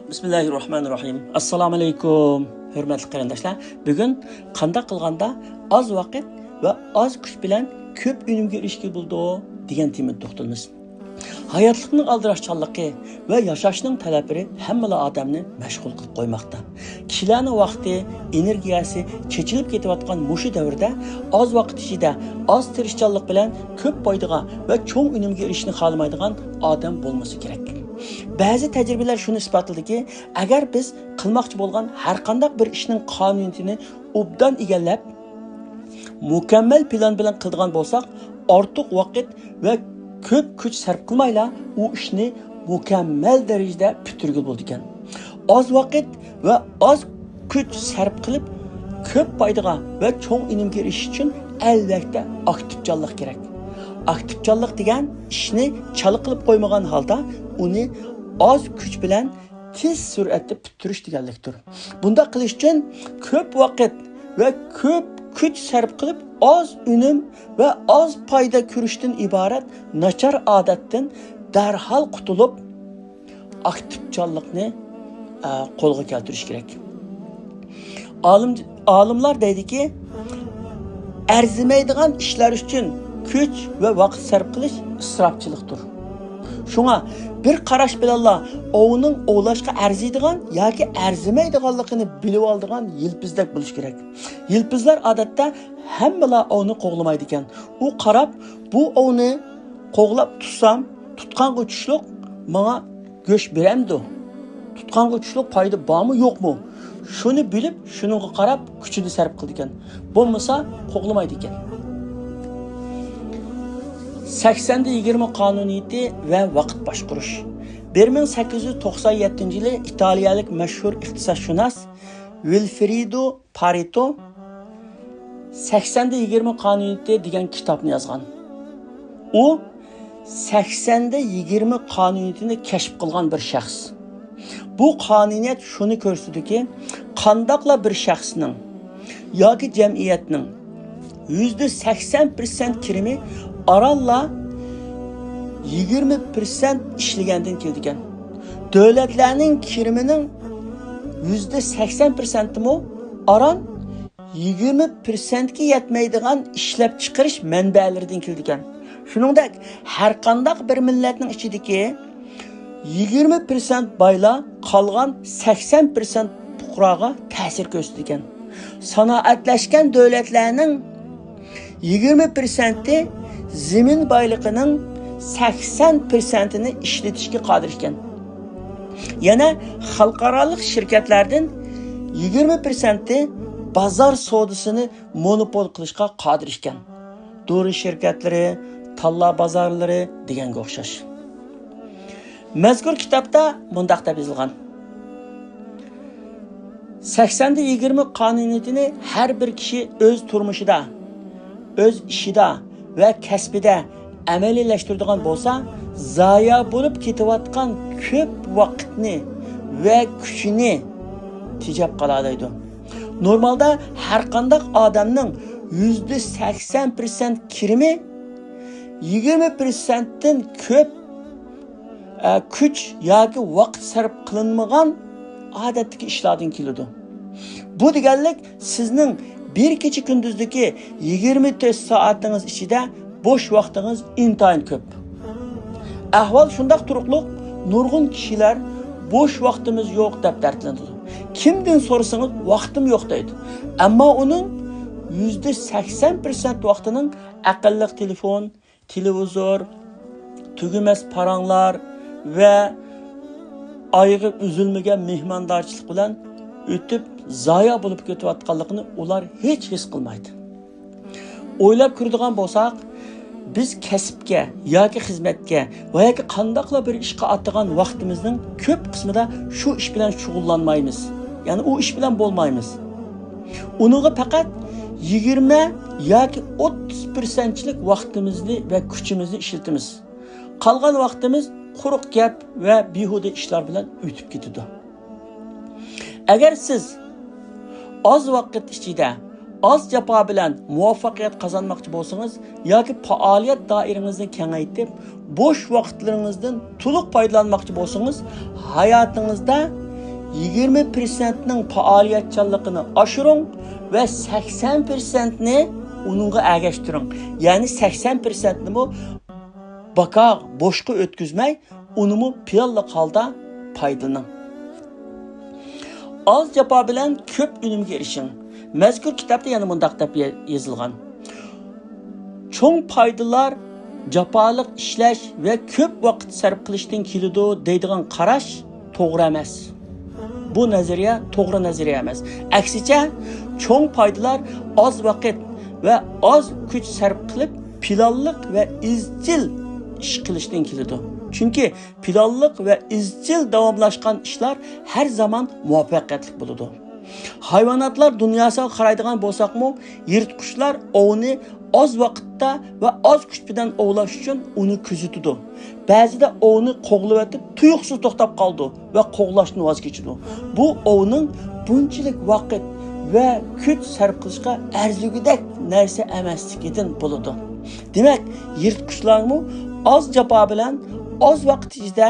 Bismillahirrahmanirrahim. Assalomu alaykum. Hurmatli qarindoshlar. Bugun qanday qilganda oz vaqt va oz kuch bilan ko'p unumga erishishga bo'ldi degan temada to'xtalamiz. Hayotlikning aldirashchanligi va yashashning talablari hamma odamni mashg'ul qilib qo'ymoqda. Kishilarning vaqti, energiyasi chechilib ketayotgan mushu davrda oz vaqt ichida oz tirishchanlik bilan ko'p foydaga va cho'ng unumga erishishni xohlamaydigan odam bo'lmasa kerak. Ba'zi tajribalar shuni isbotladiki, agar biz qilmoqchi bo'lgan har qanday bir ishning qonuniyatini obdan egallab, mukammal plan bilan qilgan bo'lsak, ortiq vaqt va ko'p kuch sarf qilmayla u ishni mukammal darajada bitirgan bo'ldi ekan. Oz vaqt va oz kuch sarf qilib ko'p foydaga va cho'ng unumga erishish uchun albatta aktivchanlik kerak. Aktivchanlik degan ishni chala qilib qo'ymagan holda uni oz kuch bilan tez sur'atda bitirish deganlikdir. Bunda qilish uchun ko'p vaqt va ko'p kuch sarf qilib oz unum va oz foyda ko'rishdan iborat nachar odatdan darhol qutulib aktivchanlikni qo'lga keltirish kerak. Olimlar deydiki, arzimaydigan ishlar uchun kuch va vaqt sarf qilish isrofchilikdir. Shunga bir qarash bilanla o'ning o'lashga arziydigan yoki arzimaydiganligini bilib oladigan yilpizdak bo'lish kerak. Yilpizlar odatda hammalar o'ni qo'g'lamaydi ekan. U qarab, bu o'ni qo'g'lab tutsam, tutqanga tushliq menga go'sht beramdi. Tutqanga tushliq foyda bormi, yo'qmi? Shuni bilib, shuningga qarab kuchini sarf qildi ekan. Bo'lmasa qo'g'lamaydi ekan. 80-20 qonuniyati va vaqt boshqarish. 1897-yili italiyalik mashhur iqtisodshunos Vilfredo Pareto 80-20 qonuniyati degan kitobni yozgan. U 80-20 qonuniyatini kashf qilgan bir shaxs. Bu qonuniyat shuni ko'rsatadiki, qandaqla bir shaxsning yoki jamiyatning %80% kirimi aralla 20% ishlagandan keldigan. Davlatlarning kirimining %80% mi aran 20% ga yetmaydigan ishlab chiqarish manbalaridan keldigan. Shuningdek, har qanday bir millatning ichidagi 20% boylar qolgan 80% fuqaroga ta'sir ko'rsatgan. Sanoatlashgan davlatlarning 20%i zemin boyligining 80%ni ishlatishga qodir ekan. Yana xalqaro shirkatlardan 20%i bozor savdosini monopol qilishga qodir ekan. Dori shirkatlari, talla bozorlari deganga o'xshash. Mazkur kitobda bundaq deb yozilgan. 80-20 qonuniyatini har bir kishi o'z turmushida, o'z ishida va kasbida amaliyleştirdiğin bolsa, zaya bulup ketayotgan ko'p vaqtni va kuchini tejab qoladaydi. Normalda har qanday odamning %80% kirimi 20% dan ko'p kuch yoki vaqt sarf qilinmagan odatdagi ishlardan keladi. Bu deganlik sizning bir kecha kunduzdagi 24 soatingiz ichida bo'sh vaqtingiz intayin ko'p. Ahvol shunday turuqliq, nurg'un kishilar bo'sh vaqtimiz yo'q deb dardlanadi. Kimdan so'rasangiz vaqtim yo'q deydi. Ammo uning %80% vaqtining aqlli telefon, televizor, tugumas paranglar va ayg'ib üzülmagan mehmondorchilik bilan o'tib zoya bo'lib ketayotganligini ular hech his qilmaydi. O'ylab ko'radigan bo'lsak, biz kasbga yoki xizmatga va yoki qandaqla bir ishga atgan vaqtimizning ko'p qismida shu ish bilan shug'ullanmaymiz. Ya'ni u ish bilan bo'lmaymiz. Uniga faqat 20 yoki 30%lik vaqtimizni va kuchimizni ishlatamiz. Qolgan vaqtimiz quruq gap va behuda ishlar bilan o'tib ketadi. Agar siz oz vaqt ichida az jafo bilan muvaffaqiyat qozonmoqchi bo'lsangiz yoki faoliyat doirangizni kengaytirib, bo'sh vaqtlaringizdan to'liq foydalanmoqchi bo'lsangiz, hayotingizda 20%ning faoliyatchanligini oshiring va 80%ni uningga ergashtiring. Ya'ni 80%ni bu baka boshqa o'tkazmay, unimi planli holda foydalaning. Az jafo bilan ko'p unumga erishing. Mazkur kitobda yana mundaq deb yozilgan. Cho'ng foydalar jafolik ishlash va ko'p vaqt sarf qilishdan keladi deydigan qarash to'g'ri emas. Bu nazariya to'g'ri nazariya emas. Aksicha, cho'ng foydalar oz vaqt va oz kuch sarf qilib, planliq va izchil ish qilishdan keladi. Chunki planliq va izchil davomlashgan ishlar har zaman muvaffaqiyatli bo'ladi. Hayvonotlar dunyosiga qaraydigan bo'lsaqmi, yirtqichlar ovni oz vaqtda va oz kuch bilan ovlash uchun uni kuzatadi. Ba'zida ovni qo'g'lab etib, tuyuqsiz to'xtab qoldi va qo'g'lashni voz kechadi. Bu ovning bunchalik vaqt va kuch sarf qilishga arzigidek narsa emasligidan bo'ladi. Demak, yirtqichlarmi oz jafo bilan oz vaqt ichida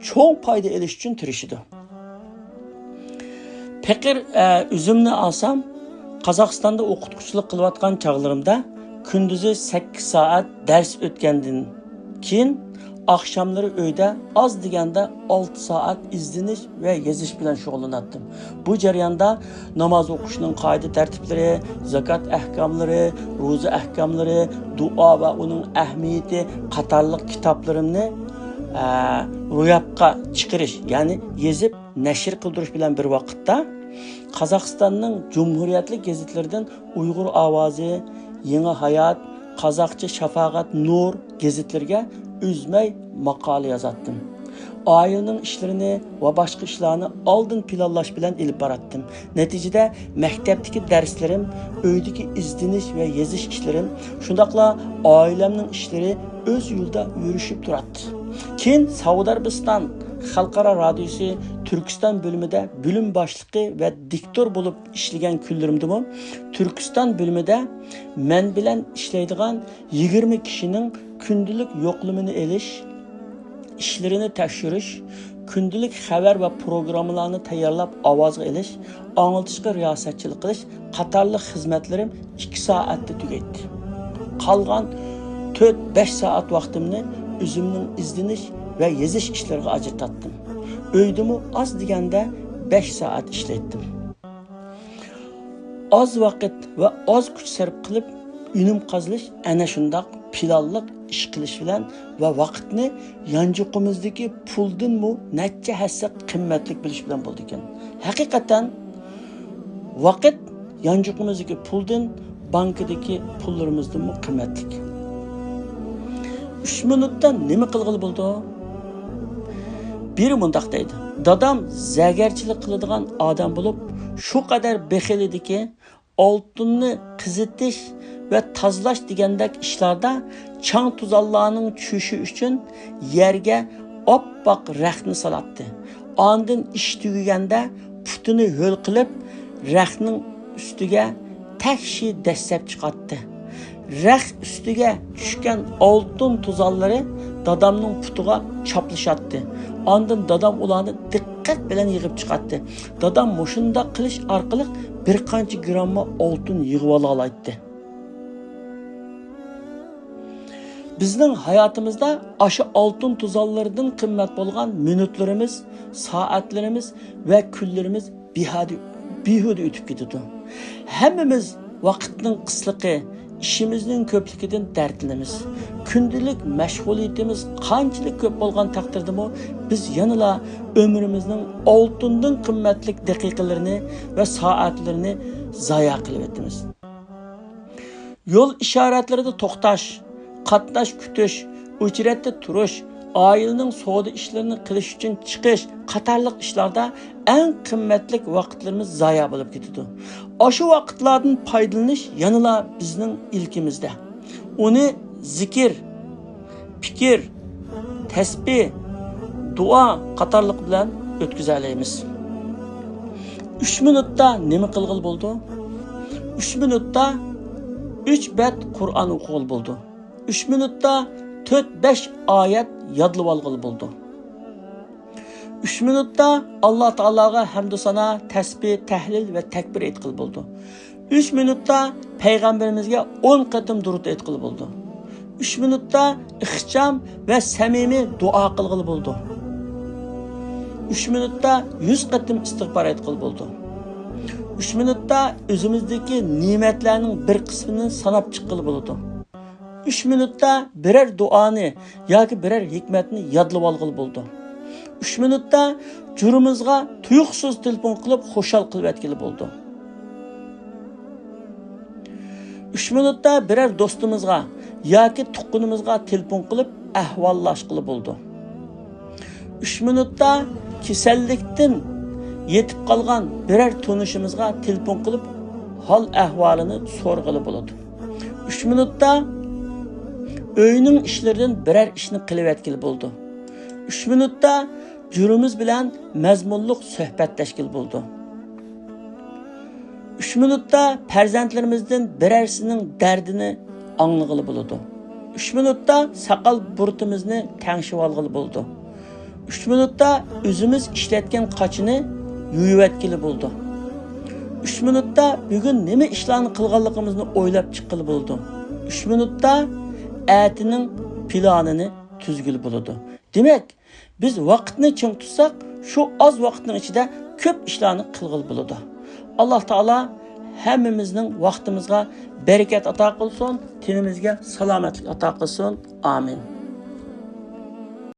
cho'ng foyda olish uchun tirishadi. Pekir üzümni alsam, Qozog'istonda o'qituvchilik qilayotgan chog'larimda kunduzi 8 soat dars o'tgandan keyin oqshomlari uyda oz deganda 6 soat izlanish va yozish bilan shug'ullanardim. Bu jarayonda namoz o'qishning qoida tartiblari, zakot ahkomlari, ro'za ahkomlari, duo va uning ahamiyati qatorliq kitoblarimni ro'yobga chiqarish, ya'ni yozib nashr qildirish bilan bir vaqtda Qozog'istonning Cumhuriyetlik gazetlaridan Uyg'ur ovozi, Yangi hayot, Qozoqcha Shafaqat Nur gazetlariga uzmay maqola yozatdim. Oilaning ishlarini va boshqa ishlarni oldin planlash bilan ilib boratdim. Natijada maktabdagi darslarim, uydagi izdinish va yozish ishlarim, shundaqla oilamning ishlari o'z yo'lida yurishib turadi. Keyin Saudiya Arabiston Xalqaro radiosi Turkiston bo'limida bo'lim boshlig'i va diktor bo'lib ishlagan kunlarimda Turkiston bo'limida men bilan ishlaydigan 20 kishining kundalik yo'qlamini elish, ishlarini tekshirish, kundalik xabar va programmalarni tayyorlab ovozga elish, anglitishga riyosatchilik qilish qatorli xizmatlarim 2 soatda tugaydi. Qolgan 4-5 soat vaqtimni o'zimning izdinish va yozish ishlariga ajratdim. Uydimi oz deganda 5 soat ishlatdim. Oz vaqt va oz kuch sarf qilib unum qazilish ana shundoq planliq ish qilish bilan va vaqtni yanjiqimizdagi puldinmi necha hassa qimmatlik bilish bilan bo'ldi ekan. Haqiqatan vaqt yanjiqimizdagi puldin bankadagi pullarimizdan qimmatlik. 3 minutda nima qilg'ili bo'ldi? Biri mundaq deydi. Dadam zagarchilik qiladigan odam bo'lib, shu qadar bexil ediki, oltinni qizitish va tozalash degandek ishlarda chang tuzallarning tushishi uchun yerga oppoq raxtni solatdi. Ondan ish tugaganda putini ho'l qilib, raxtning ustiga takshi dastlab chiqardi. Rax ustiga tushgan oltin tuzallari dadamning putiga chaplishatdi. Ondan dadam ularni diqqat bilan yig'ib chiqardi. Dadam mushunda qilish orqali bir qancha gramma oltin yig'ib ola oladi. Bizning hayotimizda aşı oltin tuzallaridan qimmat bo'lgan minutlarimiz, soatlarimiz va kunlarimiz behuda o'tib ketadi. Hammamiz vaqtning qisliqi, ishimizning ko'pligidan dardlanamiz. Kundalik mashg'uliyatimiz qanchalik ko'p bo'lgan taqdirdami, biz yanala umrimizning oltindan qimmatlik daqiqalarini va soatlarini zoya qilib o'tamiz. Yo'l ishoratlarida to'xtash, qatnash kutish, uchratda turish, oilaning savdo ishlarini qilish uchun chiqish qatorliq ishlarda eng qimmatli vaqtlarimiz zoya bo'lib ketadi. O'sha vaqtlardan foydalanish yanala bizning ilkimizda. Uni zikr, fikr, tasbih, duo qatorliq bilan o'tkazalaymiz. 3 minutda nima qilg'il bo'ldi? 3 minutda 3 bet Qur'on o'qig'il bo'ldi. 3 minutda 4-5 oyat yodlab olg'il bo'ldi. 3 minutda Allah Taalaga hamd sana, tasbih, tahlil va takbir aytqil bo'ldi. 3 minutda payg'ambarimizga 10 qatim durud aytqil bo'ldi. 3 minutda ixcham va samimiy duo qilg'il bo'ldi. 3 minutda 100 qatim istig'for aytqil bo'ldi. 3 minutda o'zimizdagi ne'matlarning bir qismini sanab chiqqil bo'ldi. 3 minutda birer duoni yoki birer hikmatni yodlab olg'il bo'ldi. 3 minutda jurimizga tuyuqsiz telefon qilib xo'shal qilib etkili bo'ldi. 3 minutda birer do'stimizga yoki tuqqunimizga telefon qilib ahvollashqili bo'ldi. 3 minutda kasallikdan yetib qolgan birer tunishimizga telefon qilib hol ahvolini so'rg'ili bo'ladi. 3 minutda uyning ishlaridan birer ishni qilib etkili bo'ldi. 3 minutda jurimiz bilan mazmunliq suhbat tashkil bo'ldi. 3 minutda farzandlarimizdan birersining dardini anglag'ili bo'ladi. 3 minutda saqal burtimizni tangshib olg'ili bo'ldi. 3 minutda o'zimiz ishlatgan qochini yuvib etkili bo'ldi. 3 minutda bugun nima ishlarni qilganligimizni o'ylab chiqqili bo'ldi. 3 minutda atining planini tuzgili bo'ladi. Demak, biz vaqtni ching tutsak, shu oz vaqtning ichida ko'p ishlarni qilg'il bo'ladi. Alloh taolo hammamizning vaqtimizga barakat ato qilsin, tenimizga salomatlik ato qilsin. Amin.